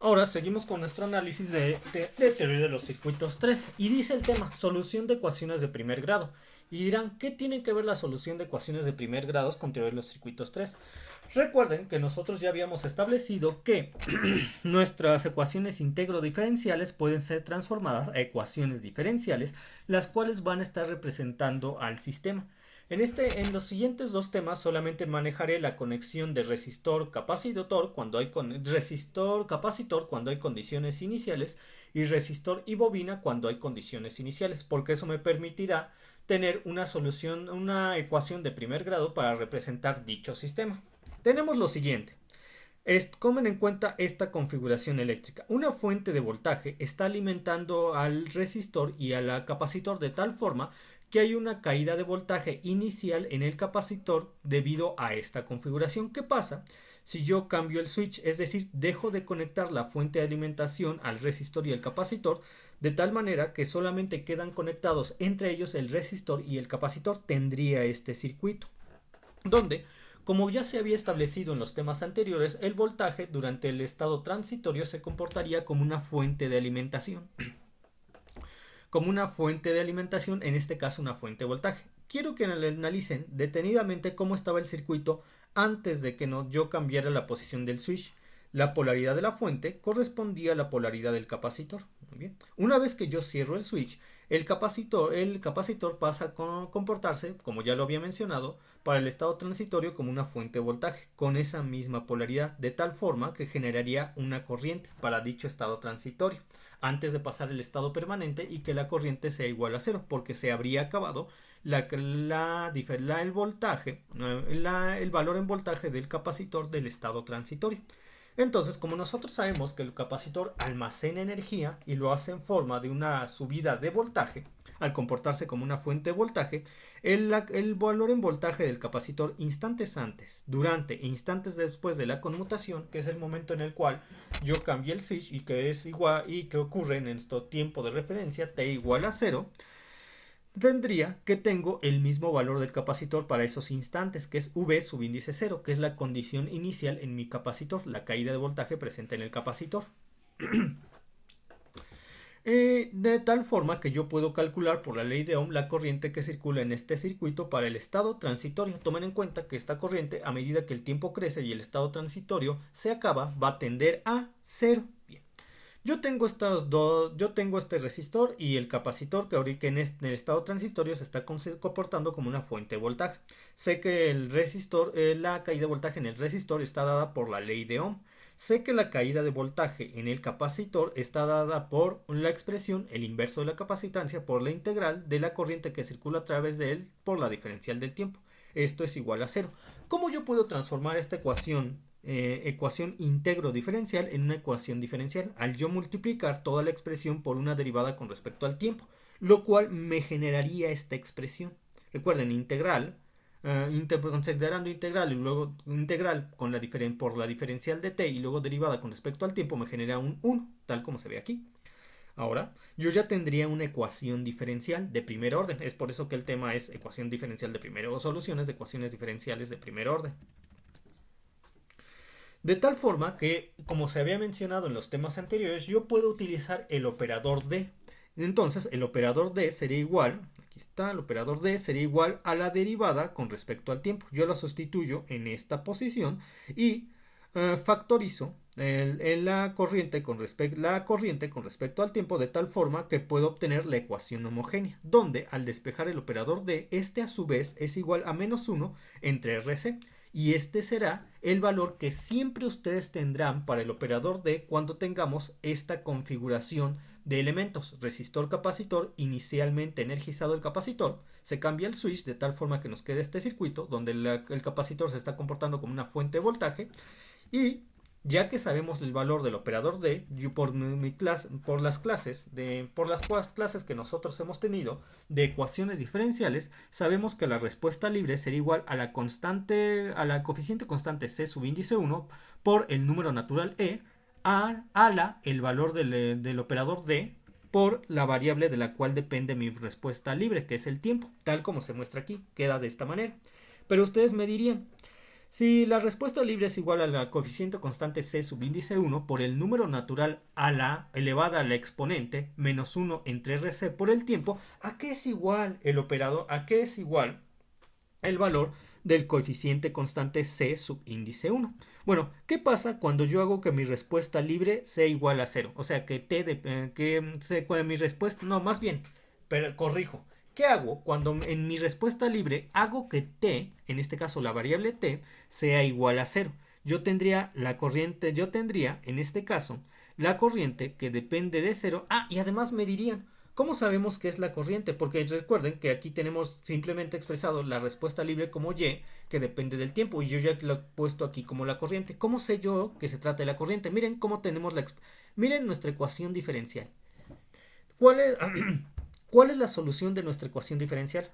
Ahora seguimos con nuestro análisis de teoría de los circuitos 3 y dice el tema, solución de ecuaciones de primer grado. Y dirán, ¿qué tiene que ver la solución de ecuaciones de primer grado con teoría de los circuitos 3? Recuerden que nosotros ya habíamos establecido que nuestras ecuaciones integro-diferenciales pueden ser transformadas a ecuaciones diferenciales, las cuales van a estar representando al sistema. En los siguientes dos temas solamente manejaré la conexión de resistor-capacitor cuando hay resistor-capacitor cuando hay condiciones iniciales y resistor y bobina cuando hay condiciones iniciales, porque eso me permitirá tener una solución, una ecuación de primer grado para representar dicho sistema. Tenemos lo siguiente. Tomen en cuenta esta configuración eléctrica. Una fuente de voltaje está alimentando al resistor y al capacitor de tal forma que hay una caída de voltaje inicial en el capacitor debido a esta configuración. ¿Qué pasa si yo cambio el switch? Es decir, dejo de conectar la fuente de alimentación al resistor y el capacitor, de tal manera que solamente quedan conectados entre ellos el resistor y el capacitor. Tendría este circuito, donde, como ya se había establecido en los temas anteriores, el voltaje durante el estado transitorio se comportaría como una fuente de alimentación. Como una fuente de alimentación, en este caso una fuente de voltaje. Quiero que analicen detenidamente cómo estaba el circuito antes de que yo cambiara la posición del switch. La polaridad de la fuente correspondía a la polaridad del capacitor. Muy bien. Una vez que yo cierro el switch, el capacitor pasa a comportarse, como ya lo había mencionado, para el estado transitorio como una fuente de voltaje, con esa misma polaridad, de tal forma que generaría una corriente para dicho estado transitorio, antes de pasar el estado permanente y que la corriente sea igual a cero, porque se habría acabado el valor en voltaje del capacitor del estado transitorio. Entonces, como nosotros sabemos que el capacitor almacena energía y lo hace en forma de una subida de voltaje, al comportarse como una fuente de voltaje, el valor en voltaje del capacitor instantes antes, durante e instantes después de la conmutación, que es el momento en el cual yo cambié el switch y que es igual y que ocurre en este tiempo de referencia t igual a 0, tendría que tengo el mismo valor del capacitor para esos instantes, que es V subíndice 0, que es la condición inicial en mi capacitor, la caída de voltaje presente en el capacitor. De tal forma que yo puedo calcular por la ley de Ohm la corriente que circula en este circuito para el estado transitorio. Tomen en cuenta que esta corriente, a medida que el tiempo crece y el estado transitorio se acaba, va a tender a 0. Bien. Yo tengo este resistor y el capacitor que ahorita en el estado transitorio se está comportando como una fuente de voltaje. Sé que el resistor, la caída de voltaje en el resistor está dada por la ley de Ohm. Sé que la caída de voltaje en el capacitor está dada por la expresión, el inverso de la capacitancia, por la integral de la corriente que circula a través de él por la diferencial del tiempo. Esto es igual a 0. ¿Cómo yo puedo transformar esta ecuación integro diferencial en una ecuación diferencial? Al yo multiplicar toda la expresión por una derivada con respecto al tiempo, lo cual me generaría esta expresión. Recuerden, integral, considerando integral y luego integral por la diferencial de t y luego derivada con respecto al tiempo, me genera un 1, tal como se ve aquí. Ahora, yo ya tendría una ecuación diferencial de primer orden. Es por eso que el tema es ecuación diferencial de primer orden o soluciones de ecuaciones diferenciales de primer orden. De tal forma que, como se había mencionado en los temas anteriores, yo puedo utilizar el operador D. Entonces, el operador D sería igual, aquí está, el operador D sería igual a la derivada con respecto al tiempo. Yo la sustituyo en esta posición y factorizo la corriente con respecto al tiempo, de tal forma que puedo obtener la ecuación homogénea, donde al despejar el operador D, este a su vez es igual a menos 1 entre RC. Y este será el valor que siempre ustedes tendrán para el operador D cuando tengamos esta configuración de elementos. Resistor, capacitor, inicialmente energizado el capacitor, se cambia el switch de tal forma que nos quede este circuito donde el capacitor se está comportando como una fuente de voltaje. Y ya que sabemos el valor del operador D, yo por las clases que nosotros hemos tenido de ecuaciones diferenciales, sabemos que la respuesta libre sería igual a la coeficiente constante C subíndice 1 por el número natural E el valor del operador D por la variable de la cual depende mi respuesta libre, que es el tiempo, tal como se muestra aquí. Queda de esta manera. Pero ustedes me dirían, Si la respuesta libre es igual a la coeficiente constante c subíndice 1 por el número natural a la elevada a la exponente menos 1 entre rc por el tiempo, ¿a qué es igual el operador? ¿A qué es igual el valor del coeficiente constante c subíndice 1? Bueno, ¿qué pasa cuando yo hago que mi respuesta libre sea igual a 0? O sea, que mi respuesta, no, más bien, pero corrijo. ¿Qué hago cuando en mi respuesta libre hago que t, en este caso la variable t, sea igual a 0? Yo tendría en este caso, la corriente que depende de 0. Ah, y además me dirían, ¿cómo sabemos qué es la corriente? Porque recuerden que aquí tenemos simplemente expresado la respuesta libre como y, que depende del tiempo, y yo ya lo he puesto aquí como la corriente. ¿Cómo sé yo que se trata de la corriente? Miren cómo tenemos miren nuestra ecuación diferencial. ¿Cuál es, ¿Cuál es la solución de nuestra ecuación diferencial?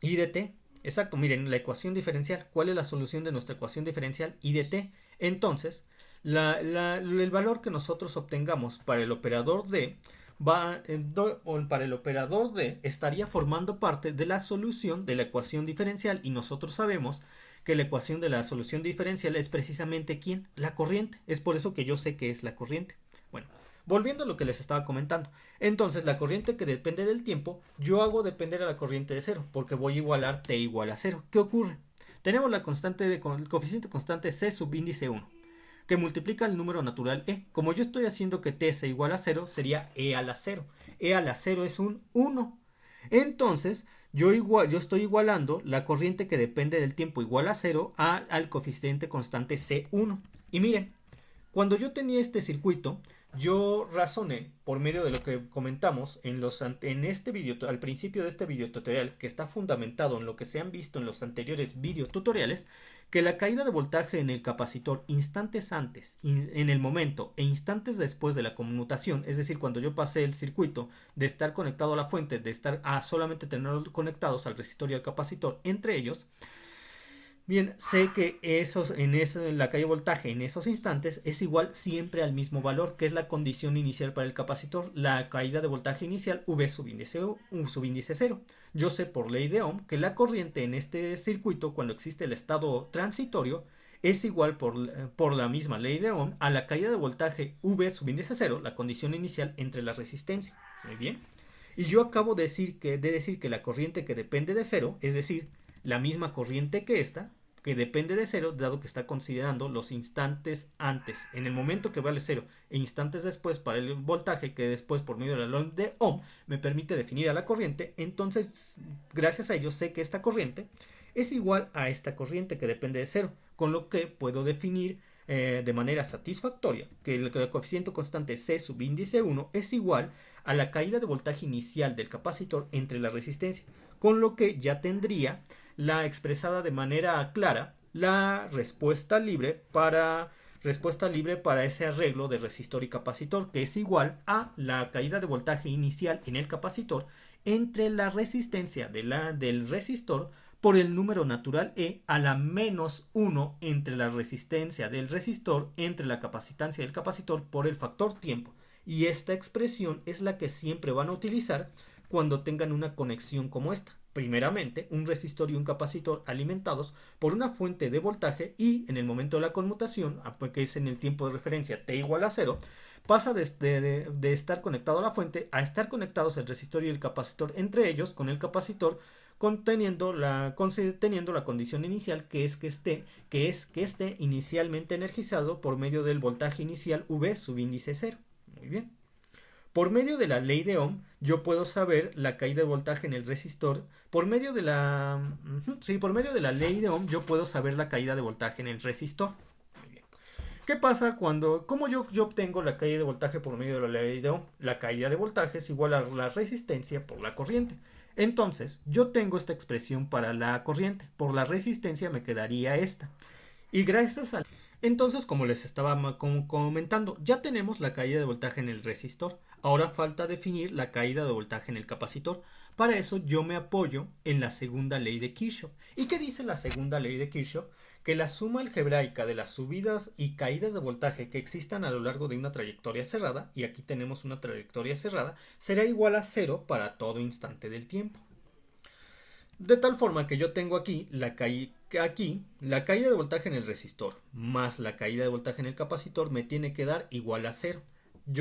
I de t. Exacto, miren, la ecuación diferencial. ¿Cuál es la solución de nuestra ecuación diferencial? I de t. Entonces, el valor que nosotros obtengamos para el operador d para el operador d estaría formando parte de la solución de la ecuación diferencial, y nosotros sabemos que la ecuación de la solución diferencial es precisamente ¿quién? La corriente. Es por eso que yo sé que es la corriente. Bueno, volviendo a lo que les estaba comentando. Entonces, la corriente que depende del tiempo, yo hago depender a la corriente de 0, porque voy a igualar t igual a 0. ¿Qué ocurre? Tenemos el coeficiente constante c subíndice 1, que multiplica el número natural e. Como yo estoy haciendo que t sea igual a 0, sería e a la 0. E a la 0 es un 1. Entonces, yo estoy igualando la corriente que depende del tiempo igual a 0 al coeficiente constante C1. Y miren, cuando yo tenía este circuito, yo razoné por medio de lo que comentamos en este video, al principio de este video tutorial, que está fundamentado en lo que se han visto en los anteriores video tutoriales, que la caída de voltaje en el capacitor instantes antes, en el momento e instantes después de la conmutación, es decir, cuando yo pasé el circuito de estar conectado a la fuente, de estar a solamente tener conectados al resistor y al capacitor entre ellos. Bien, sé que la caída de voltaje en esos instantes es igual siempre al mismo valor, que es la condición inicial para el capacitor, la caída de voltaje inicial V subíndice 0. Yo sé por ley de Ohm que la corriente en este circuito, cuando existe el estado transitorio, es igual por la misma ley de Ohm a la caída de voltaje V subíndice 0, la condición inicial entre la resistencia. Muy bien. Y yo acabo de decir que la corriente que depende de 0, es decir, la misma corriente que esta, que depende de 0, dado que está considerando los instantes antes, en el momento que vale 0, e instantes después para el voltaje, que después por medio de la ley de Ohm me permite definir a la corriente. Entonces, gracias a ello sé que esta corriente es igual a esta corriente que depende de 0, con lo que puedo definir de manera satisfactoria que el coeficiente constante C subíndice 1 es igual a la caída de voltaje inicial del capacitor entre la resistencia, con lo que ya tendría la expresada de manera clara la respuesta libre para ese arreglo de resistor y capacitor, que es igual a la caída de voltaje inicial en el capacitor entre la resistencia del resistor por el número natural E a la menos 1 entre la resistencia del resistor entre la capacitancia del capacitor por el factor tiempo. Y esta expresión es la que siempre van a utilizar cuando tengan una conexión como esta. Primeramente, un resistor y un capacitor alimentados por una fuente de voltaje, y en el momento de la conmutación, que es en el tiempo de referencia t igual a 0, pasa de estar conectado a la fuente a estar conectados el resistor y el capacitor entre ellos, con el capacitor teniendo la condición inicial, que esté inicialmente energizado por medio del voltaje inicial V subíndice 0. Muy bien. Por medio de la ley de Ohm, yo puedo saber la caída de voltaje en el resistor. Por medio de la ley de Ohm, yo puedo saber la caída de voltaje en el resistor. Muy bien. ¿Qué pasa cómo yo obtengo la caída de voltaje por medio de la ley de Ohm? La caída de voltaje es igual a la resistencia por la corriente. Entonces, yo tengo esta expresión para la corriente. Por la resistencia me quedaría esta. Y gracias a... Entonces, como les estaba comentando, ya tenemos la caída de voltaje en el resistor. Ahora falta definir la caída de voltaje en el capacitor. Para eso yo me apoyo en la segunda ley de Kirchhoff. ¿Y qué dice la segunda ley de Kirchhoff? Que la suma algebraica de las subidas y caídas de voltaje que existan a lo largo de una trayectoria cerrada, y aquí tenemos una trayectoria cerrada, será igual a 0 para todo instante del tiempo. De tal forma que yo tengo aquí que aquí la caída de voltaje en el resistor más la caída de voltaje en el capacitor me tiene que dar igual a 0.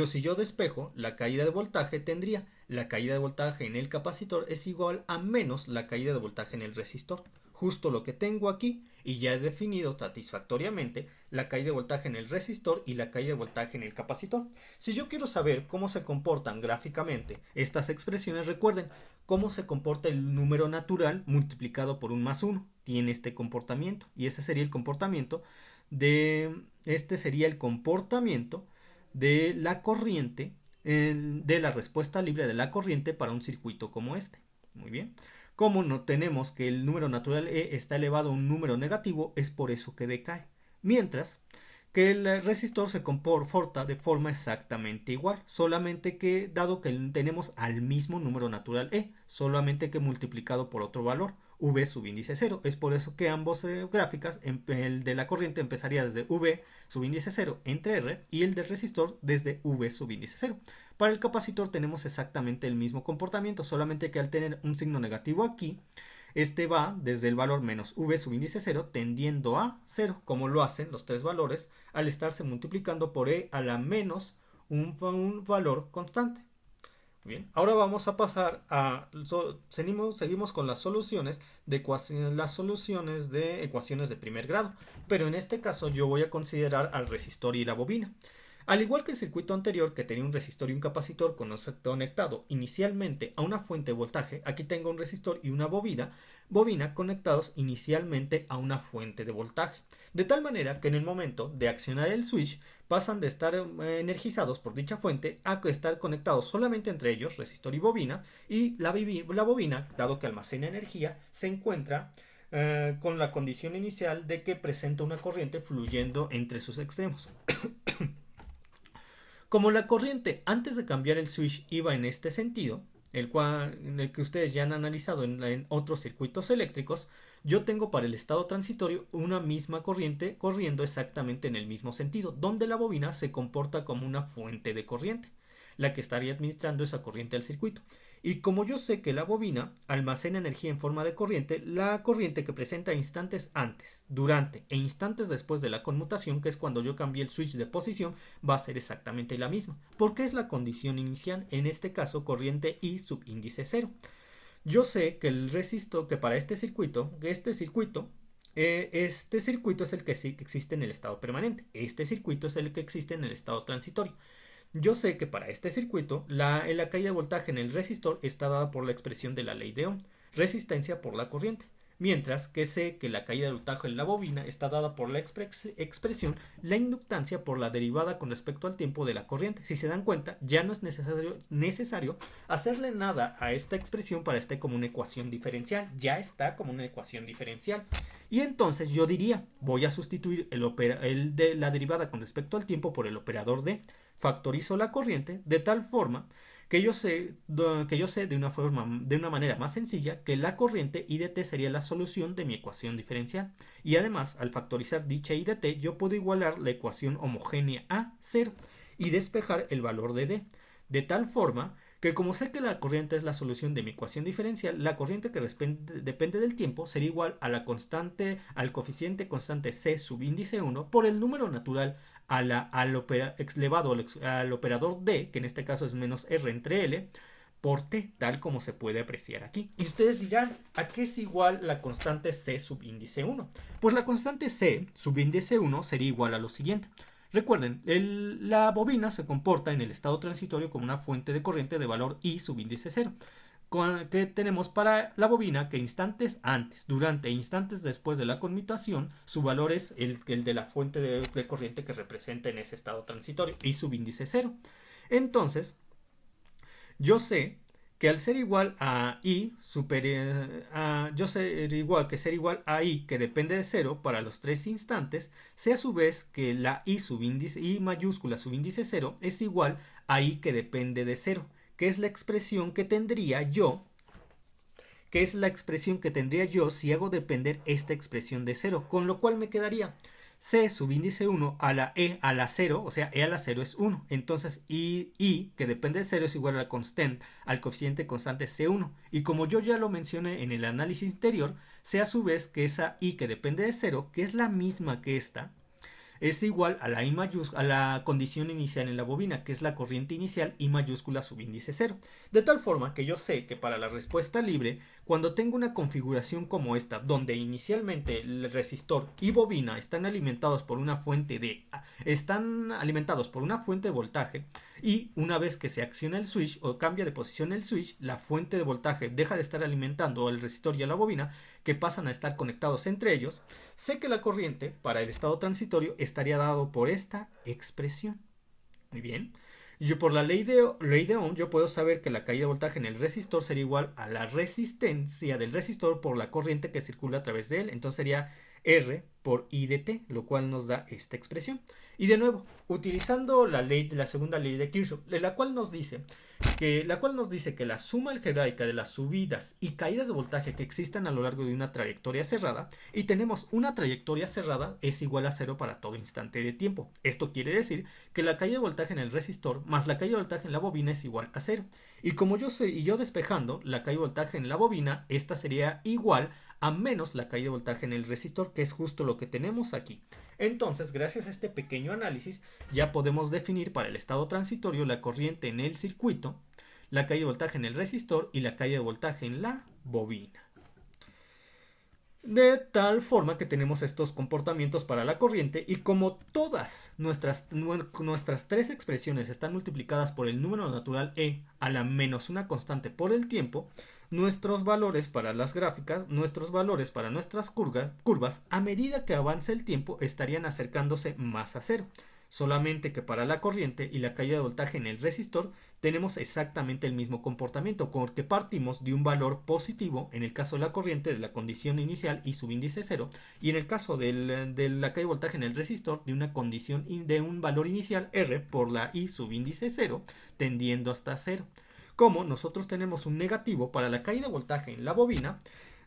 Si yo despejo la caída de voltaje, tendría la caída de voltaje en el capacitor es igual a menos la caída de voltaje en el resistor. Justo lo que tengo aquí, y ya he definido satisfactoriamente la caída de voltaje en el resistor y la caída de voltaje en el capacitor. Si yo quiero saber cómo se comportan gráficamente estas expresiones, recuerden cómo se comporta el número natural multiplicado por un más 1. Tiene este comportamiento, y ese sería el comportamiento de la corriente, de la respuesta libre de la corriente para un circuito como este. Muy bien. Como no tenemos que el número natural E está elevado a un número negativo, es por eso que decae. Mientras que el resistor se comporta de forma exactamente igual, solamente que dado que tenemos al mismo número natural E, solamente que multiplicado por otro valor, V subíndice 0. Es por eso que ambos gráficas, el de la corriente empezaría desde V subíndice 0 entre R y el del resistor desde V subíndice 0. Para el capacitor tenemos exactamente el mismo comportamiento, solamente que al tener un signo negativo aquí, este va desde el valor menos V subíndice 0 tendiendo a 0, como lo hacen los tres valores al estarse multiplicando por E a la menos un valor constante. Bien, ahora vamos a pasar seguimos con las soluciones de ecuaciones de primer grado, pero en este caso yo voy a considerar al resistor y la bobina. Al igual que el circuito anterior, que tenía un resistor y un capacitor conectado inicialmente a una fuente de voltaje, aquí tengo un resistor y una bobina conectados inicialmente a una fuente de voltaje. De tal manera que en el momento de accionar el switch pasan de estar energizados por dicha fuente a estar conectados solamente entre ellos, resistor y bobina, y la bobina, dado que almacena energía, se encuentra con la condición inicial de que presenta una corriente fluyendo entre sus extremos. Como la corriente antes de cambiar el switch iba en este sentido, en el que ustedes ya han analizado en otros circuitos eléctricos, yo tengo para el estado transitorio una misma corriente corriendo exactamente en el mismo sentido, donde la bobina se comporta como una fuente de corriente, la que estaría administrando esa corriente al circuito. Y como yo sé que la bobina almacena energía en forma de corriente, la corriente que presenta instantes antes, durante e instantes después de la conmutación, que es cuando yo cambié el switch de posición, va a ser exactamente la misma, porque es la condición inicial, en este caso corriente I subíndice 0. Yo sé que el resistor, que para este circuito es el que sí existe en el estado permanente, este circuito es el que existe en el estado transitorio. Yo sé que para este circuito la caída de voltaje en el resistor está dada por la expresión de la ley de Ohm, resistencia por la corriente, mientras que sé que la caída de voltaje en la bobina está dada por la expresión la inductancia por la derivada con respecto al tiempo de la corriente. Si se dan cuenta, ya no es necesario hacerle nada a esta expresión para estar como una ecuación diferencial, ya está como una ecuación diferencial. Y entonces yo diría, voy a sustituir el de la derivada con respecto al tiempo por el operador de, factorizo la corriente de tal forma que yo sé de una manera más sencilla que la corriente I de t sería la solución de mi ecuación diferencial. Y además, al factorizar dicha I de t, yo puedo igualar la ecuación homogénea a 0 y despejar el valor de d. De tal forma que como sé que la corriente es la solución de mi ecuación diferencial, la corriente que depende del tiempo sería igual a al coeficiente constante c subíndice 1 por el número natural elevado al operador d, que en este caso es menos r entre l, por t, tal como se puede apreciar aquí. Y ustedes dirán, ¿a qué es igual la constante c subíndice 1? Pues la constante c subíndice 1 sería igual a lo siguiente. Recuerden, la bobina se comporta en el estado transitorio como una fuente de corriente de valor I subíndice 0. Que tenemos para la bobina que instantes antes, durante e instantes después de la conmutación, su valor es el de la fuente de corriente que representa en ese estado transitorio, I subíndice 0. Entonces, yo sé que al ser igual a I, ser igual a I que depende de 0 para los tres instantes, sé a su vez que la I mayúscula subíndice 0 es igual a I que depende de 0, que es la expresión que tendría yo si hago depender esta expresión de 0, con lo cual me quedaría C subíndice 1 a la E a la 0, o sea, E a la 0 es 1. Entonces, I, que depende de 0, es igual a al coeficiente constante C1. Y como yo ya lo mencioné en el análisis anterior, C a su vez que esa I que depende de 0, que es la misma que esta, es igual a la I mayúscula, a la condición inicial en la bobina, que es la corriente inicial I mayúscula subíndice 0. De tal forma que yo sé que para la respuesta libre, cuando tengo una configuración como esta, donde inicialmente el resistor y bobina están alimentados por una fuente de voltaje, y una vez que se acciona el switch o cambia de posición el switch, la fuente de voltaje deja de estar alimentando al resistor y a la bobina, que pasan a estar conectados entre ellos, sé que la corriente para el estado transitorio estaría dado por esta expresión. Muy bien. Yo por la ley de Ohm yo puedo saber que la caída de voltaje en el resistor sería igual a la resistencia del resistor por la corriente que circula a través de él. Entonces sería R por I de T, lo cual nos da esta expresión. Y de nuevo, utilizando la segunda ley de Kirchhoff, la cual nos dice que la suma algebraica de las subidas y caídas de voltaje que existan a lo largo de una trayectoria cerrada, y tenemos una trayectoria cerrada, es igual a 0 para todo instante de tiempo. Esto quiere decir que la caída de voltaje en el resistor más la caída de voltaje en la bobina es igual a 0. Y como yo despejando la caída de voltaje en la bobina, esta sería igual a menos la caída de voltaje en el resistor, que es justo lo que tenemos aquí. Entonces, gracias a este pequeño análisis, ya podemos definir para el estado transitorio la corriente en el circuito, la caída de voltaje en el resistor y la caída de voltaje en la bobina. De tal forma que tenemos estos comportamientos para la corriente, y como todas nuestras tres expresiones están multiplicadas por el número natural E a la menos una constante por el tiempo, nuestros valores para las gráficas, nuestros valores para nuestras curvas, a medida que avance el tiempo, estarían acercándose más a 0. Solamente que para la corriente y la caída de voltaje en el resistor tenemos exactamente el mismo comportamiento, porque partimos de un valor positivo, en el caso de la corriente, de la condición inicial I subíndice 0, y en el caso de la caída de voltaje en el resistor, de una condición de un valor inicial R por la I subíndice 0, tendiendo hasta 0. Como nosotros tenemos un negativo para la caída de voltaje en la bobina,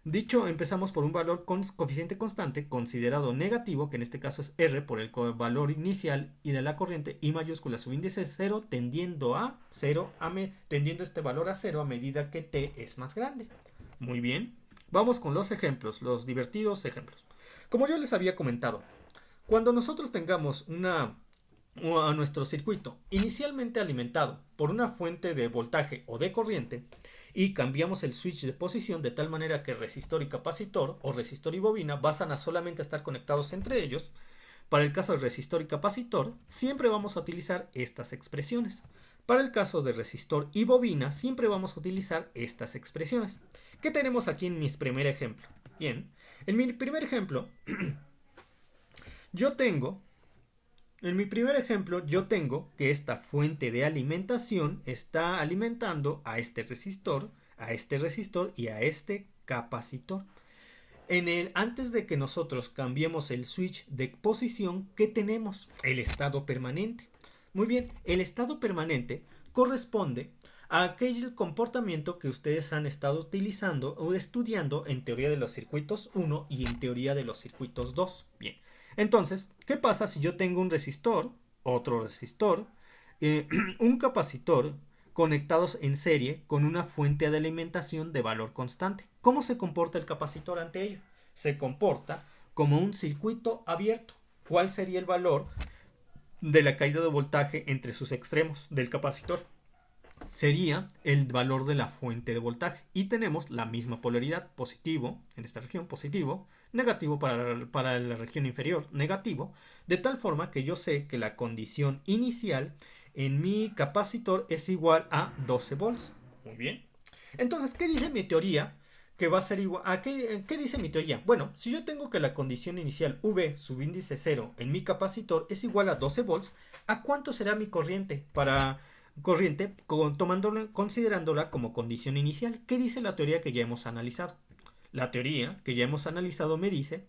empezamos por un valor con coeficiente constante considerado negativo, que en este caso es R por el valor inicial y de la corriente I mayúscula subíndice 0, tendiendo este valor a 0 a medida que T es más grande. Muy bien, vamos con los ejemplos, los divertidos ejemplos. Como yo les había comentado, cuando nosotros tengamos a nuestro circuito inicialmente alimentado por una fuente de voltaje o de corriente, y cambiamos el switch de posición de tal manera que resistor y capacitor, o resistor y bobina, pasan a solamente estar conectados entre ellos, para el caso de resistor y capacitor siempre vamos a utilizar estas expresiones. Para el caso de resistor y bobina siempre vamos a utilizar estas expresiones. ¿Qué tenemos aquí en mi primer ejemplo? Bien, en mi primer ejemplo yo tengo que esta fuente de alimentación está alimentando a este resistor y a este capacitor. Antes de que nosotros cambiemos el switch de posición, ¿qué tenemos? El estado permanente. Muy bien, el estado permanente corresponde a aquel comportamiento que ustedes han estado utilizando o estudiando en teoría de los circuitos 1 y en teoría de los circuitos 2. Bien. Entonces, ¿qué pasa si yo tengo un resistor, otro resistor, un capacitor conectados en serie con una fuente de alimentación de valor constante? ¿Cómo se comporta el capacitor ante ello? Se comporta como un circuito abierto. ¿Cuál sería el valor de la caída de voltaje entre sus extremos del capacitor? Sería el valor de la fuente de voltaje, y tenemos la misma polaridad, positivo en esta región, positivo, negativo para la región inferior, negativo, de tal forma que yo sé que la condición inicial en mi capacitor es igual a 12 volts. Muy bien. Entonces, ¿qué dice mi teoría? Que va a ser igual a ¿qué dice mi teoría? Bueno, si yo tengo que la condición inicial V subíndice 0 en mi capacitor es igual a 12 volts, ¿a cuánto será mi corriente considerándola como condición inicial? ¿Qué dice la teoría que ya hemos analizado? La teoría que ya hemos analizado me dice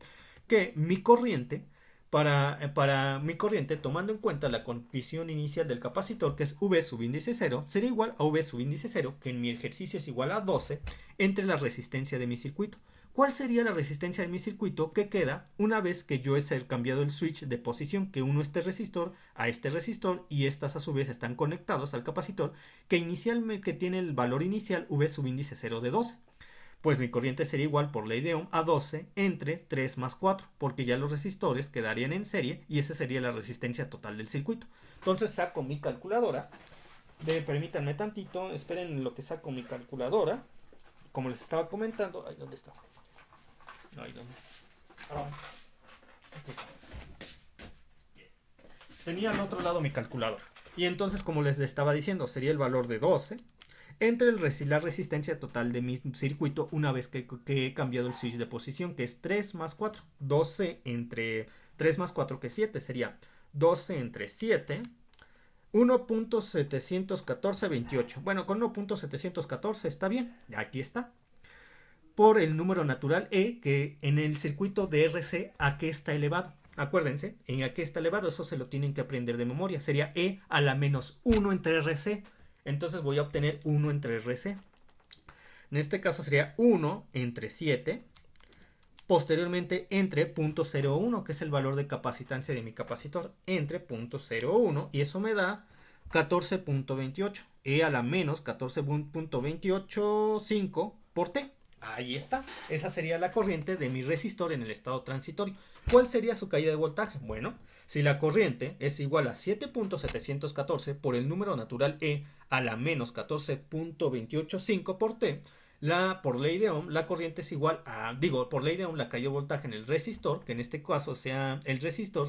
que mi corriente, para mi corriente, tomando en cuenta la condición inicial del capacitor, que es V subíndice 0, sería igual a V subíndice 0, que en mi ejercicio es igual a 12, entre la resistencia de mi circuito. ¿Cuál sería la resistencia de mi circuito que queda una vez que yo he cambiado el switch de posición, que uno este resistor a este resistor y estas a su vez están conectados al capacitor que inicialmente tiene el valor inicial V subíndice 0 de 12? Pues mi corriente sería igual por ley de Ohm a 12 entre 3 más 4, porque ya los resistores quedarían en serie y esa sería la resistencia total del circuito. Entonces saco mi calculadora, permítanme tantito, esperen lo que saco mi calculadora, como les estaba comentando. Ay, ¿dónde está? Ay, ¿dónde? Aquí está. Tenía al otro lado mi calculadora. Y entonces, como les estaba diciendo, sería el valor de 12 entre la resistencia total de mi circuito una vez que he cambiado el switch de posición, que es 3 más 4. 12 entre 3 más 4, que es 7, sería 12 entre 7, 1.71428. Bueno, con 1.714 está bien, aquí está. Por el número natural E, que en el circuito de RC, ¿a qué está elevado? Acuérdense, en a qué está elevado, eso se lo tienen que aprender de memoria. Sería E a la menos 1 entre RC. Entonces voy a obtener 1 entre RC. En este caso sería 1 entre 7. Posteriormente entre 0.01, que es el valor de capacitancia de mi capacitor, entre 0.01. Y eso me da 14.28. E a la menos 14.285 por T. Ahí está. Esa sería la corriente de mi resistor en el estado transitorio. ¿Cuál sería su caída de voltaje? Bueno, si la corriente es igual a 7.714 por el número natural E a la menos 14.285 por T, por ley de Ohm, la corriente es igual a, por ley de Ohm, la caída de voltaje en el resistor, que en este caso sea el resistor,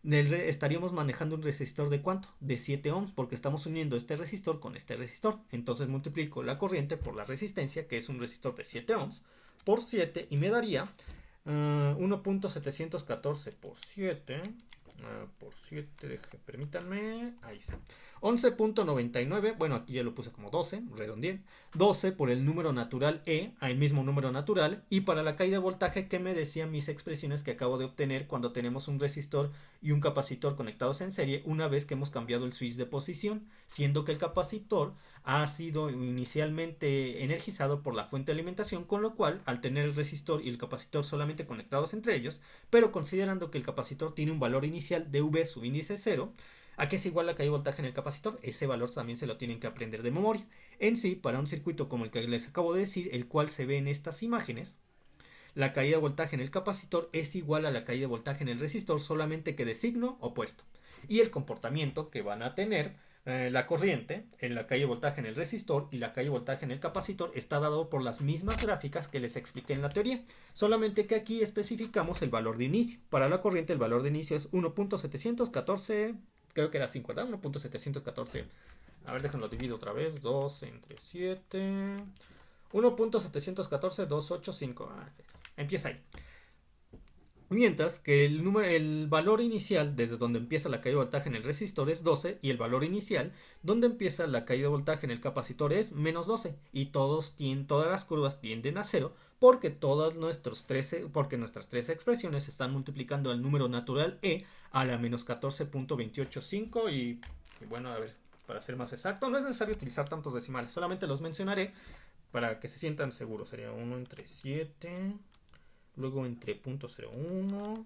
estaríamos manejando un resistor de ¿cuánto? De 7 ohms, porque estamos uniendo este resistor con este resistor. Entonces multiplico la corriente por la resistencia, que es un resistor de 7 ohms, por 7, y me daría 1.714 por 7, por 7, permítanme, ahí está, 11.99, bueno, aquí ya lo puse como 12, redondeé, 12 por el número natural E, el mismo número natural, y para la caída de voltaje, que me decían mis expresiones que acabo de obtener cuando tenemos un resistor y un capacitor conectados en serie, una vez que hemos cambiado el switch de posición, siendo que el capacitor ha sido inicialmente energizado por la fuente de alimentación, con lo cual, al tener el resistor y el capacitor solamente conectados entre ellos, pero considerando que el capacitor tiene un valor inicial de V subíndice 0, ¿a qué es igual la caída de voltaje en el capacitor? Ese valor también se lo tienen que aprender de memoria. En sí, para un circuito como el que les acabo de decir, el cual se ve en estas imágenes, la caída de voltaje en el capacitor es igual a la caída de voltaje en el resistor, solamente que de signo opuesto. Y el comportamiento que van a tener la corriente en la caída de voltaje en el resistor y la caída de voltaje en el capacitor está dado por las mismas gráficas que les expliqué en la teoría, solamente que aquí especificamos el valor de inicio. Para la corriente el valor de inicio es 1.714, creo que era 5, ¿verdad? 1.714, a ver, déjenlo divido otra vez, 2 entre 7, 1.714.285, empieza ahí. Mientras que el valor inicial desde donde empieza la caída de voltaje en el resistor es 12 y el valor inicial donde empieza la caída de voltaje en el capacitor es menos 12 y todas las curvas tienden a 0 porque nuestras 13 expresiones están multiplicando el número natural E a la menos 14.285 y bueno, a ver, para ser más exacto, no es necesario utilizar tantos decimales, solamente los mencionaré para que se sientan seguros. Sería 1 entre 7... luego entre 0.01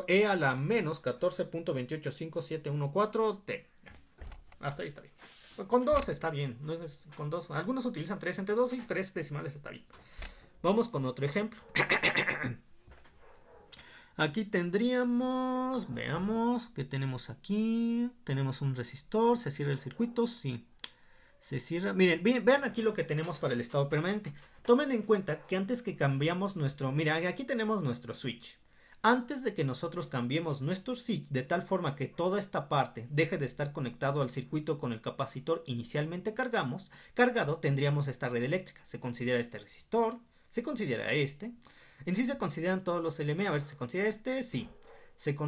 E a la menos 14.2855714 T. Hasta ahí está bien. Con 2 está bien. No es, con 2. Algunos utilizan 3 entre 2 y 3 decimales está bien. Vamos con otro ejemplo. Aquí tendríamos, veamos, ¿qué tenemos aquí? Tenemos un resistor, se cierra el circuito, sí. Se cierra. Miren, vean aquí lo que tenemos para el estado permanente. Tomen en cuenta que antes que cambiamos mira, aquí tenemos nuestro switch. Antes de que nosotros cambiemos nuestro switch de tal forma que toda esta parte deje de estar conectado al circuito con el capacitor inicialmente cargado, tendríamos esta red eléctrica. Se considera este resistor, se considera este. En sí se consideran todos los LM. A ver, ¿se considera este? Sí.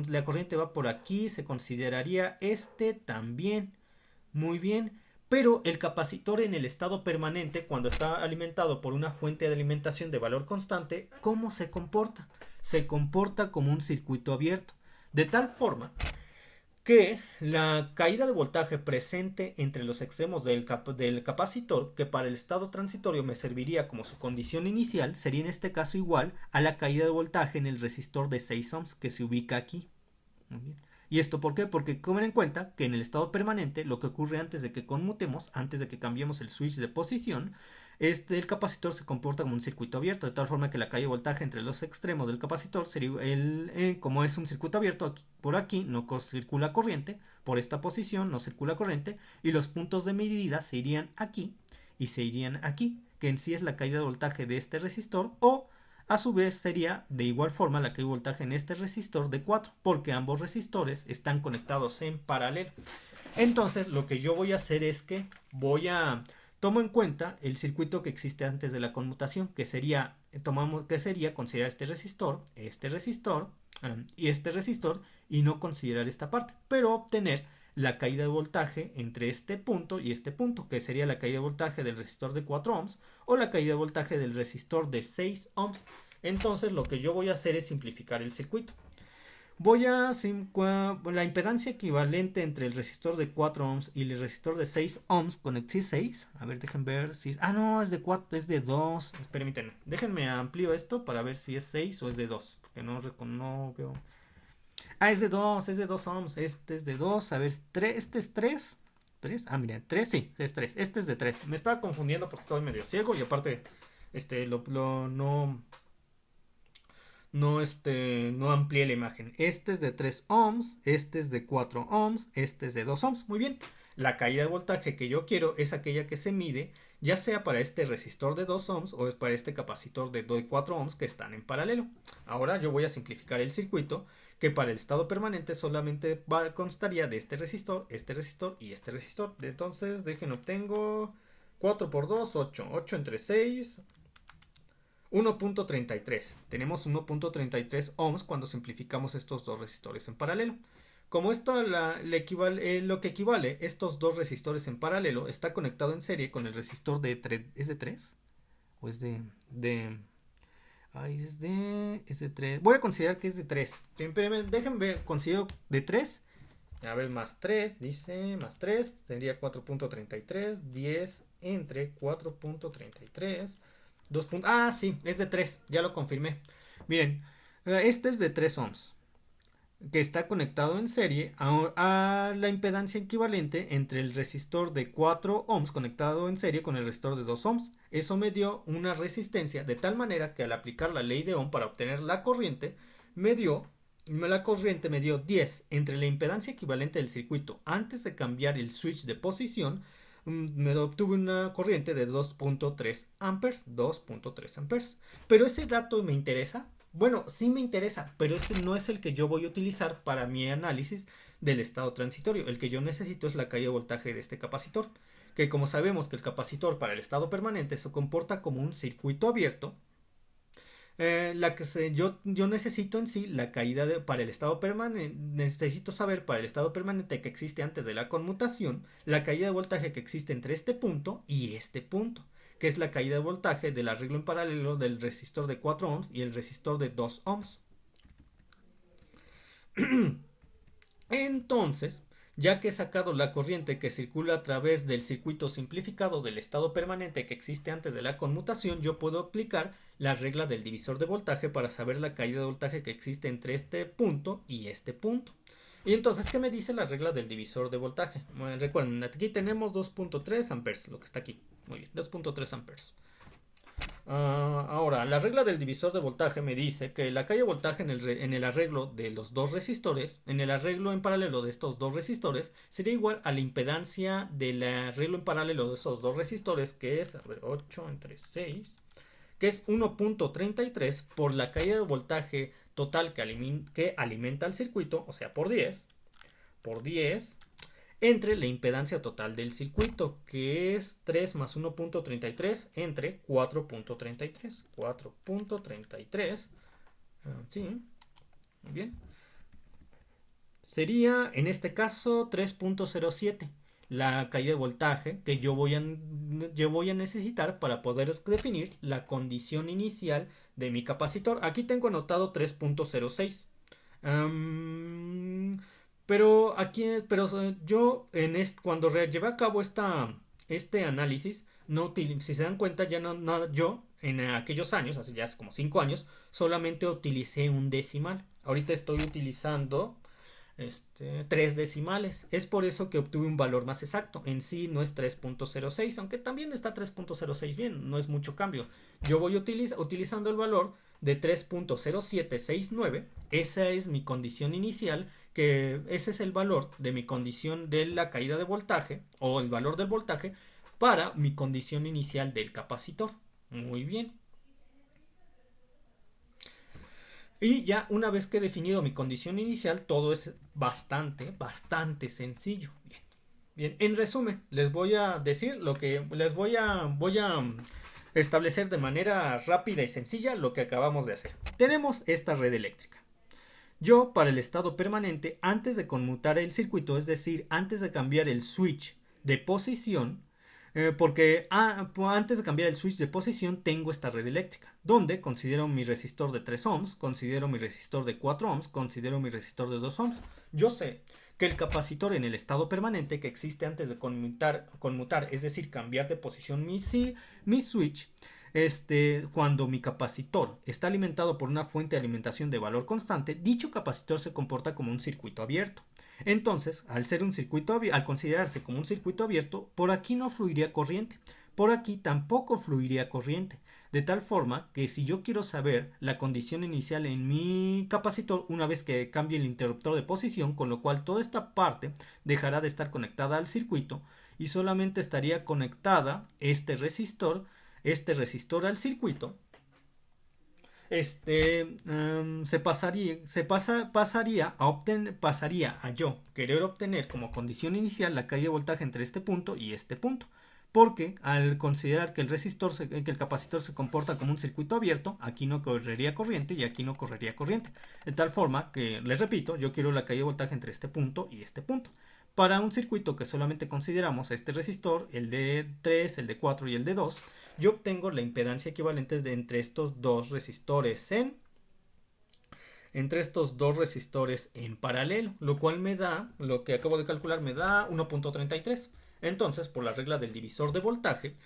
La corriente va por aquí, se consideraría este también. Muy bien. Pero el capacitor en el estado permanente, cuando está alimentado por una fuente de alimentación de valor constante, ¿cómo se comporta? Se comporta como un circuito abierto. De tal forma que la caída de voltaje presente entre los extremos del capacitor, que para el estado transitorio me serviría como su condición inicial, sería en este caso igual a la caída de voltaje en el resistor de 6 ohms que se ubica aquí. Muy bien. ¿Y esto por qué? Porque tomen en cuenta que en el estado permanente lo que ocurre antes de que conmutemos, antes de que cambiemos el switch de posición, el capacitor se comporta como un circuito abierto, de tal forma que la caída de voltaje entre los extremos del capacitor sería como es un circuito abierto, por aquí no circula corriente, por esta posición no circula corriente, y los puntos de medida se irían aquí y se irían aquí, que en sí es la caída de voltaje de este resistor, o a su vez sería de igual forma la caída de voltaje en este resistor de 4, porque ambos resistores están conectados en paralelo. Entonces lo que yo voy a hacer es que tomo en cuenta el circuito que existe antes de la conmutación, que sería considerar este resistor y este resistor, y no considerar esta parte, pero obtener la caída de voltaje entre este punto y este punto, que sería la caída de voltaje del resistor de 4 ohms o la caída de voltaje del resistor de 6 ohms. Entonces lo que yo voy a hacer es simplificar el circuito. La impedancia equivalente entre el resistor de 4 ohms y el resistor de 6 ohms con el C6. A ver, dejen ver si no, es de 4, es de 2. Permítanme, déjenme amplio esto para ver si es 6 o es de 2, porque no veo. Es de 2 ohms. Este es de 2. A ver, este es 3. ¿3? Miren, 3, sí, es 3. Este es de 3. Me estaba confundiendo porque estoy medio ciego y aparte, no amplié la imagen. Este es de 3 ohms, este es de 4 ohms, este es de 2 ohms. Muy bien. La caída de voltaje que yo quiero es aquella que se mide ya sea para este resistor de 2 ohms o para este capacitor de 4 ohms que están en paralelo. Ahora yo voy a simplificar el circuito, que para el estado permanente solamente constaría de este resistor y este resistor. Entonces, obtengo 4 por 2, 8. 8 entre 6, 1.33. Tenemos 1.33 ohms cuando simplificamos estos dos resistores en paralelo. Como esto lo que equivale estos dos resistores en paralelo está conectado en serie con el resistor de 3. ¿Es de 3? ¿O es de es de 3. Voy a considerar que es de 3. Déjenme ver, considero de 3. A ver, más 3, dice, más 3, tendría 4.33, 10 entre 4.33, 2. Sí, es de 3, ya lo confirmé. Miren, este es de 3 ohms, que está conectado en serie a la impedancia equivalente entre el resistor de 4 ohms conectado en serie con el resistor de 2 ohms. Eso me dio una resistencia de tal manera que al aplicar la ley de Ohm para obtener la corriente, me dio 10 entre la impedancia equivalente del circuito antes de cambiar el switch de posición. Me obtuve una corriente de 2.3 amperes, 2.3 amperes. Pero ese dato me interesa. Bueno, sí me interesa, pero ese no es el que yo voy a utilizar para mi análisis del estado transitorio. El que yo necesito es la caída de voltaje de este capacitor, que como sabemos que el capacitor para el estado permanente se comporta como un circuito abierto. Yo necesito en sí la caída para el estado permanente. Necesito saber para el estado permanente que existe antes de la conmutación la caída de voltaje que existe entre este punto y este punto, que es la caída de voltaje del arreglo en paralelo del resistor de 4 ohms y el resistor de 2 ohms. Entonces, ya que he sacado la corriente que circula a través del circuito simplificado del estado permanente que existe antes de la conmutación, yo puedo aplicar la regla del divisor de voltaje para saber la caída de voltaje que existe entre este punto y este punto. Y entonces, ¿qué me dice la regla del divisor de voltaje? Bueno, recuerden, aquí tenemos 2.3 amperes, lo que está aquí. Muy bien, 2.3 amperes. Ahora, la regla del divisor de voltaje me dice que la caída de voltaje en el arreglo de los dos resistores, en el arreglo en paralelo de estos dos resistores, sería igual a la impedancia del arreglo en paralelo de esos dos resistores, que es, 8 entre 6, que es 1.33 por la caída de voltaje total que alimenta el circuito, o sea, por 10, entre la impedancia total del circuito, que es 3 más 1.33 entre 4.33. 4.33. Sí, muy bien. Sería, en este caso, 3.07. La caída de voltaje que yo voy a necesitar para poder definir la condición inicial de mi capacitor. Aquí tengo anotado 3.06. Pero aquí, yo cuando llevé a cabo este análisis, si se dan cuenta, ya yo en aquellos años, hace ya como 5 años, solamente utilicé un decimal. Ahorita estoy utilizando 3 decimales. Es por eso que obtuve un valor más exacto. En sí no es 3.06, aunque también está 3.06 bien, no es mucho cambio. Yo voy utilizando el valor de 3.0769. Esa es mi condición inicial, que ese es el valor de mi condición de la caída de voltaje, o el valor del voltaje, para mi condición inicial del capacitor. Muy bien. Y ya una vez que he definido mi condición inicial, todo es bastante sencillo. Bien. Bien, en resumen, les voy a decir lo que voy a establecer de manera rápida y sencilla lo que acabamos de hacer. Tenemos esta red eléctrica. Yo, para el estado permanente, antes de conmutar el circuito, es decir, antes de cambiar el switch de posición, porque antes de cambiar el switch de posición tengo esta red eléctrica, donde considero mi resistor de 3 ohms, considero mi resistor de 4 ohms, considero mi resistor de 2 ohms. Yo sé que el capacitor en el estado permanente que existe antes de conmutar, es decir, cambiar de posición mi switch, cuando mi capacitor está alimentado por una fuente de alimentación de valor constante, dicho capacitor se comporta como un circuito abierto. Entonces, al considerarse como un circuito abierto, por aquí no fluiría corriente, por aquí tampoco fluiría corriente, de tal forma que si yo quiero saber la condición inicial en mi capacitor una vez que cambie el interruptor de posición, con lo cual toda esta parte dejará de estar conectada al circuito y solamente estaría conectada este resistor al circuito, pasaría a yo querer obtener como condición inicial la caída de voltaje entre este punto y este punto, porque al considerar que el capacitor se comporta como un circuito abierto, aquí no correría corriente y aquí no correría corriente, de tal forma que, les repito, yo quiero la caída de voltaje entre este punto y este punto. Para un circuito que solamente consideramos este resistor, el de 3, el de 4 y el de 2, yo obtengo la impedancia equivalente entre estos dos resistores en paralelo, lo cual me da, lo que acabo de calcular, me da 1.33. Entonces, por la regla del divisor de voltaje,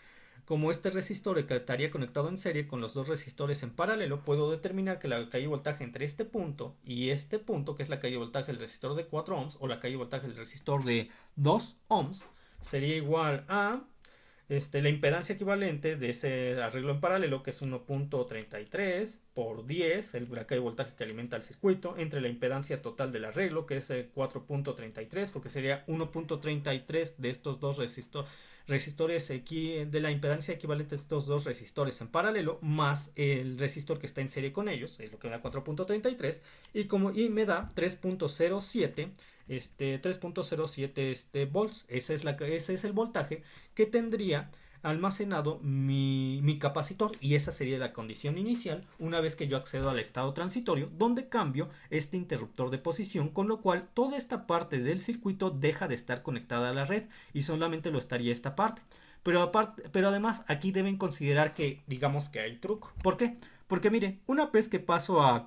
como este resistor estaría conectado en serie con los dos resistores en paralelo, puedo determinar que la caída de voltaje entre este punto y este punto, que es la caída de voltaje del resistor de 4 ohms o la caída de voltaje del resistor de 2 ohms, sería igual a la impedancia equivalente de ese arreglo en paralelo, que es 1.33 por 10, la caída de voltaje que alimenta el circuito, entre la impedancia total del arreglo, que es 4.33, porque sería 1.33 de estos dos resistores de la impedancia equivalente de estos dos resistores en paralelo, más el resistor que está en serie con ellos, es lo que me da 4.33, y me da 3.07 volts. Ese es el voltaje que tendría almacenado mi capacitor, y esa sería la condición inicial una vez que yo accedo al estado transitorio, donde cambio este interruptor de posición, con lo cual toda esta parte del circuito deja de estar conectada a la red y solamente lo estaría esta parte. Pero además aquí deben considerar que, digamos que hay truco. ¿Por qué? Porque mire, una vez que paso a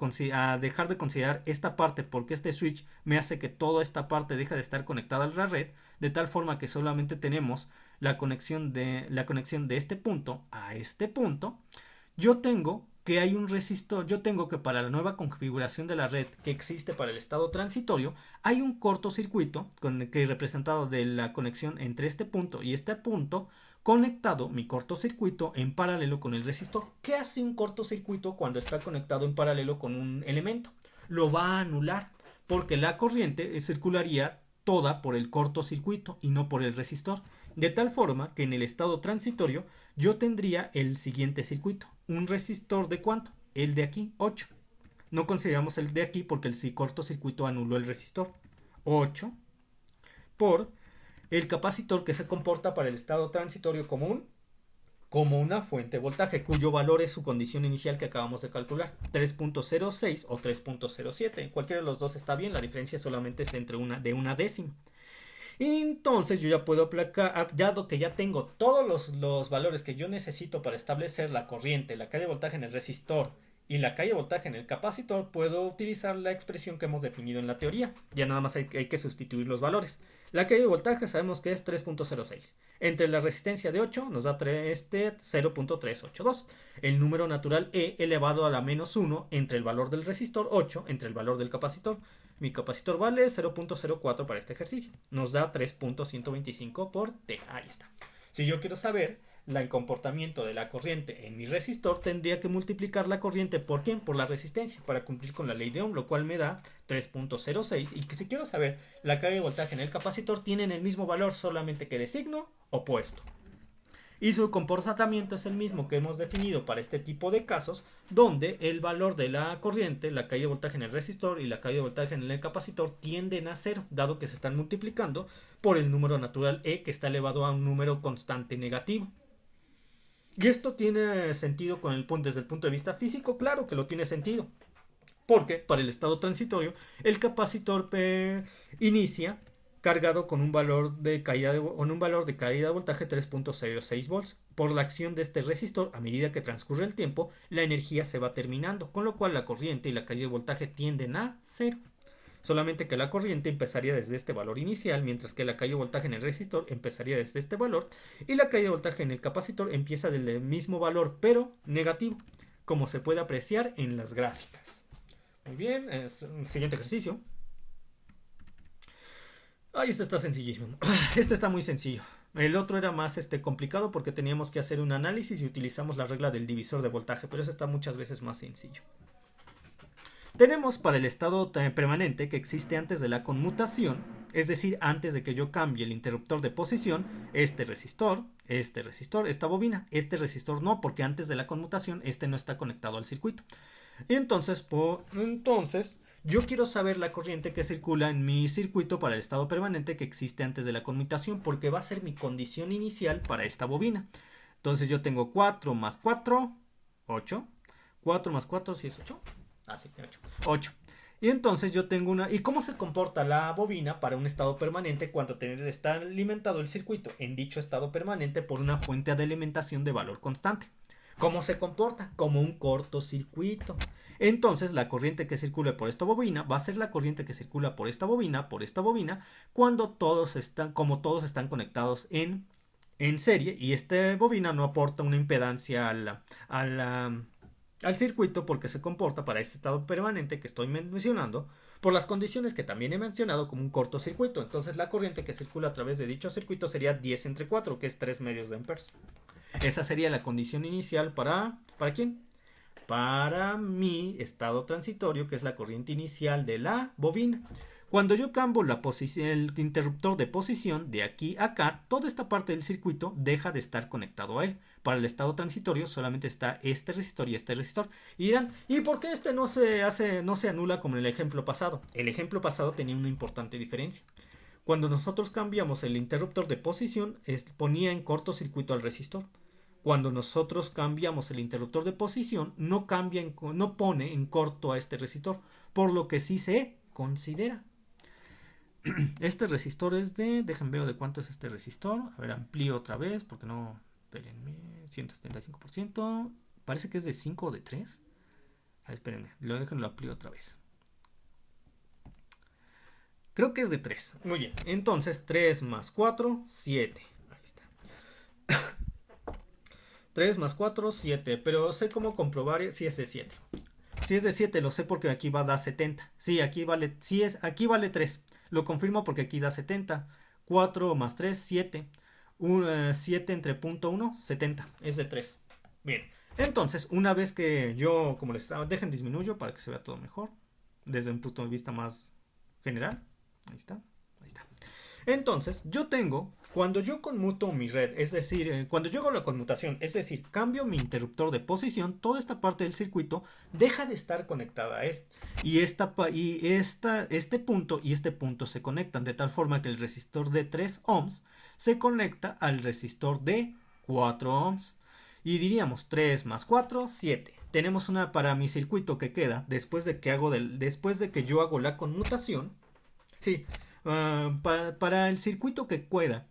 dejar de considerar esta parte, porque este switch me hace que toda esta parte deje de estar conectada a la red, de tal forma que solamente tenemos la conexión de este punto a este punto, yo tengo que hay un resistor, yo tengo que para la nueva configuración de la red que existe para el estado transitorio, hay un cortocircuito que representado de la conexión entre este punto y este punto, conectado mi cortocircuito en paralelo con el resistor. ¿Qué hace un cortocircuito cuando está conectado en paralelo con un elemento? Lo va a anular, porque la corriente circularía toda por el cortocircuito y no por el resistor, de tal forma que en el estado transitorio yo tendría el siguiente circuito, un resistor de ¿cuánto? El de aquí, 8. No consideramos el de aquí porque el cortocircuito anuló el resistor. 8 por el capacitor, que se comporta para el estado transitorio como una fuente de voltaje, cuyo valor es su condición inicial que acabamos de calcular, 3.06 o 3.07. Cualquiera de los dos está bien, la diferencia solamente es entre una décima. Entonces yo ya puedo aplicar, dado que ya tengo todos los valores que yo necesito para establecer la corriente, la caída de voltaje en el resistor y la caída de voltaje en el capacitor, puedo utilizar la expresión que hemos definido en la teoría. Ya nada más hay que sustituir los valores. La caída de voltaje sabemos que es 3.06. Entre la resistencia de 8 nos da 0.382. El número natural E elevado a la menos 1 entre el valor del resistor 8 entre el valor del capacitor. Mi capacitor vale 0.04 para este ejercicio. Nos da 3.125 por T. Ahí está. Si yo quiero saber el comportamiento de la corriente en mi resistor, tendría que multiplicar la corriente por ¿quién? Por la resistencia, para cumplir con la ley de Ohm, lo cual me da 3.06. Y que si quiero saber la carga de voltaje en el capacitor, tienen el mismo valor, solamente que de signo opuesto. Y su comportamiento es el mismo que hemos definido para este tipo de casos, donde el valor de la corriente, la caída de voltaje en el resistor y la caída de voltaje en el capacitor tienden a cero, dado que se están multiplicando por el número natural E, que está elevado a un número constante negativo. ¿Y esto tiene sentido desde el punto de vista físico? Claro que lo tiene sentido. Porque para el estado transitorio, el capacitor inicia cargado con un valor de caída de voltaje 3.06 volts. Por la acción de este resistor, a medida que transcurre el tiempo, la energía se va terminando, con lo cual la corriente y la caída de voltaje tienden a cero. Solamente que la corriente empezaría desde este valor inicial, mientras que la caída de voltaje en el resistor empezaría desde este valor, y la caída de voltaje en el capacitor empieza del mismo valor, pero negativo, como se puede apreciar en las gráficas. Muy bien, siguiente ejercicio. Este está sencillísimo. Este está muy sencillo. El otro era más complicado porque teníamos que hacer un análisis y utilizamos la regla del divisor de voltaje, pero eso está muchas veces más sencillo. Tenemos para el estado permanente que existe antes de la conmutación, es decir, antes de que yo cambie el interruptor de posición, este resistor, esta bobina. Este resistor no, porque antes de la conmutación no está conectado al circuito. Entonces, yo quiero saber la corriente que circula en mi circuito para el estado permanente que existe antes de la conmutación, porque va a ser mi condición inicial para esta bobina. Entonces yo tengo 4 más 4, 8. 4 más 4, si es 8. Así, 8. Y entonces yo tengo una... ¿Y cómo se comporta la bobina para un estado permanente cuando está alimentado el circuito en dicho estado permanente por una fuente de alimentación de valor constante? ¿Cómo se comporta? Como un cortocircuito. Entonces la corriente que circula por esta bobina va a ser la corriente que circula por esta bobina, cuando todos están conectados en serie, y esta bobina no aporta una impedancia al circuito, porque se comporta para este estado permanente que estoy mencionando por las condiciones que también he mencionado como un cortocircuito. Entonces la corriente que circula a través de dicho circuito sería 10 entre 4, que es 3 medios de amperes. Esa sería la condición inicial ¿para quién? Para mi estado transitorio, que es la corriente inicial de la bobina. Cuando yo cambio el interruptor de posición de aquí a acá, toda esta parte del circuito deja de estar conectado a él. Para el estado transitorio solamente está este resistor y este resistor. Y dirán, ¿y por qué no se anula como en el ejemplo pasado? El ejemplo pasado tenía una importante diferencia. Cuando nosotros cambiamos el interruptor de posición, ponía en cortocircuito al resistor. Cuando nosotros cambiamos el interruptor de posición, no pone en corto a este resistor, por lo que sí se considera. Este resistor es déjenme ver de cuánto es este resistor. A ver, amplío otra vez, porque no... Espérenme, 175%. Parece que es de 5 o de 3. A ver, espérenme, lo amplío otra vez. Creo que es de 3. Muy bien, entonces 3 más 4, 7. Ahí está. 3 más 4, 7. Pero sé cómo comprobar si es de 7. Si es de 7, lo sé porque aquí va a dar 70. Sí, aquí vale 3. Lo confirmo porque aquí da 70. 4 más 3, 7. 7 entre 0.1, 70. Es de 3. Bien. Entonces, una vez que yo, como les estaba, dejen disminuyo para que se vea todo mejor. Desde un punto de vista más general. Ahí está. Entonces, cuando yo conmuto mi red, es decir, cuando yo hago la conmutación, es decir, cambio mi interruptor de posición, toda esta parte del circuito deja de estar conectada a él. Y este punto y este punto se conectan de tal forma que el resistor de 3 ohms se conecta al resistor de 4 ohms. Y diríamos 3 más 4, 7. Tenemos una para mi circuito que queda después de que yo hago la conmutación. Sí. Para el circuito que queda,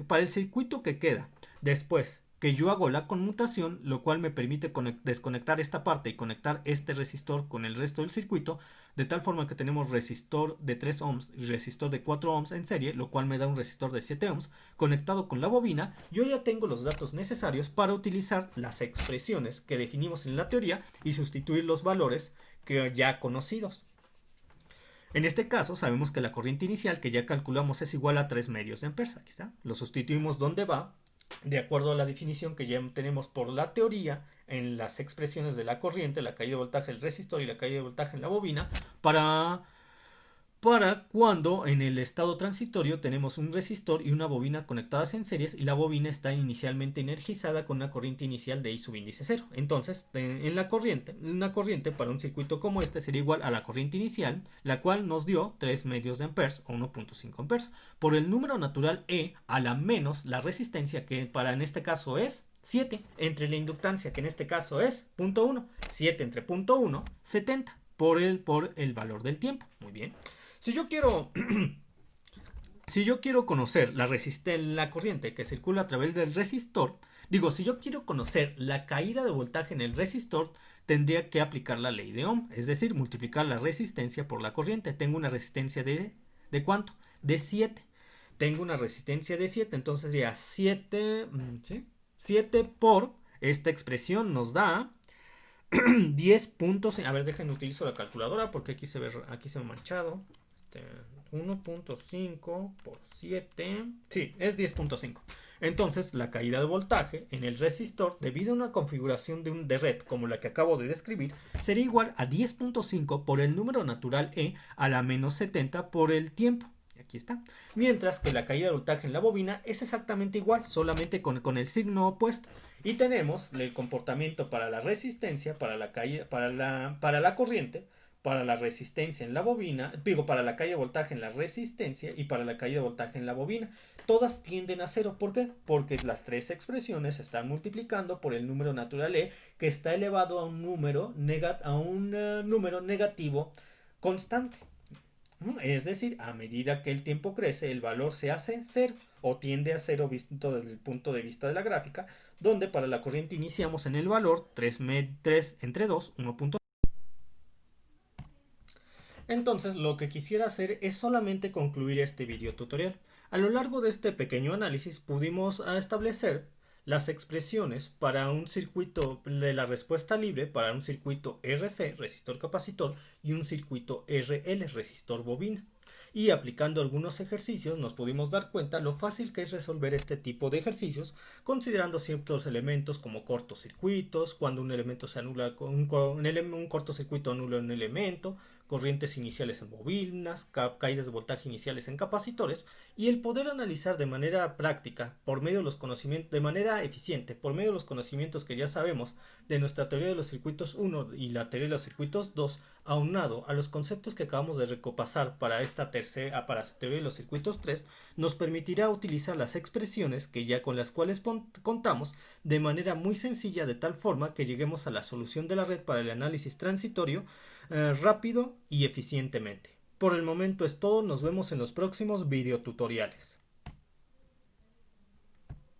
para el circuito que queda después que yo hago la conmutación, lo cual me permite desconectar esta parte y conectar este resistor con el resto del circuito, de tal forma que tenemos resistor de 3 ohms y resistor de 4 ohms en serie, lo cual me da un resistor de 7 ohms conectado con la bobina. Yo ya tengo los datos necesarios para utilizar las expresiones que definimos en la teoría y sustituir los valores que ya conocidos. En este caso sabemos que la corriente inicial que ya calculamos es igual a 3 medios de amperes. Aquí está. Lo sustituimos donde va, de acuerdo a la definición que ya tenemos por la teoría en las expresiones de la corriente, la caída de voltaje del resistor y la caída de voltaje en la bobina, para cuando en el estado transitorio tenemos un resistor y una bobina conectadas en series y la bobina está inicialmente energizada con una corriente inicial de I subíndice 0. Entonces, en la corriente, una corriente para un circuito como este sería igual a la corriente inicial, la cual nos dio 3 medios de amperes o 1.5 amperes, por el número natural E a la menos la resistencia, que para en este caso es 7, entre la inductancia, que en este caso es 0.1, 7 entre 0.1, 70, por el valor del tiempo. Muy bien. Si yo quiero conocer la corriente que circula a través del resistor, si yo quiero conocer la caída de voltaje en el resistor, tendría que aplicar la ley de Ohm, es decir, multiplicar la resistencia por la corriente. Tengo una resistencia ¿de cuánto? De 7. Tengo una resistencia de 7, entonces sería 7, ¿sí? 7 por esta expresión nos da 10 puntos. A ver, déjenme utilizo la calculadora porque aquí se ve manchado. 1.5 por 7. Sí, es 10.5. Entonces, la caída de voltaje en el resistor, debido a una configuración de red como la que acabo de describir, sería igual a 10.5 por el número natural E a la menos 70 por el tiempo. Aquí está. Mientras que la caída de voltaje en la bobina es exactamente igual, solamente con el signo opuesto. Y tenemos el comportamiento para la resistencia, para la corriente, para la resistencia en la bobina, para la caída de voltaje en la resistencia y para la caída de voltaje en la bobina. Todas tienden a 0. ¿Por qué? Porque las tres expresiones se están multiplicando por el número natural E, que está elevado a un número negativo constante. Es decir, a medida que el tiempo crece, el valor se hace 0 o tiende a 0 visto desde el punto de vista de la gráfica, donde para la corriente iniciamos en el valor 3 entre 2, 1.5. Entonces, lo que quisiera hacer es solamente concluir este video tutorial. A lo largo de este pequeño análisis pudimos establecer las expresiones para un circuito de la respuesta libre, para un circuito RC, resistor capacitor, y un circuito RL, resistor bobina. Y aplicando algunos ejercicios nos pudimos dar cuenta lo fácil que es resolver este tipo de ejercicios, considerando ciertos elementos como cortocircuitos, cuando un elemento se anula, un cortocircuito anula un elemento, corrientes iniciales en bobinas, caídas de voltaje iniciales en capacitores, y el poder analizar de manera práctica, por medio de los conocimientos, de manera eficiente, por medio de los conocimientos que ya sabemos de nuestra teoría de los circuitos 1 y la teoría de los circuitos 2, aunado a los conceptos que acabamos de recopasar para esta para la teoría de los circuitos 3, nos permitirá utilizar las expresiones con las cuales contamos de manera muy sencilla, de tal forma que lleguemos a la solución de la red para el análisis transitorio rápido y eficientemente. Por el momento es todo, nos vemos en los próximos videotutoriales.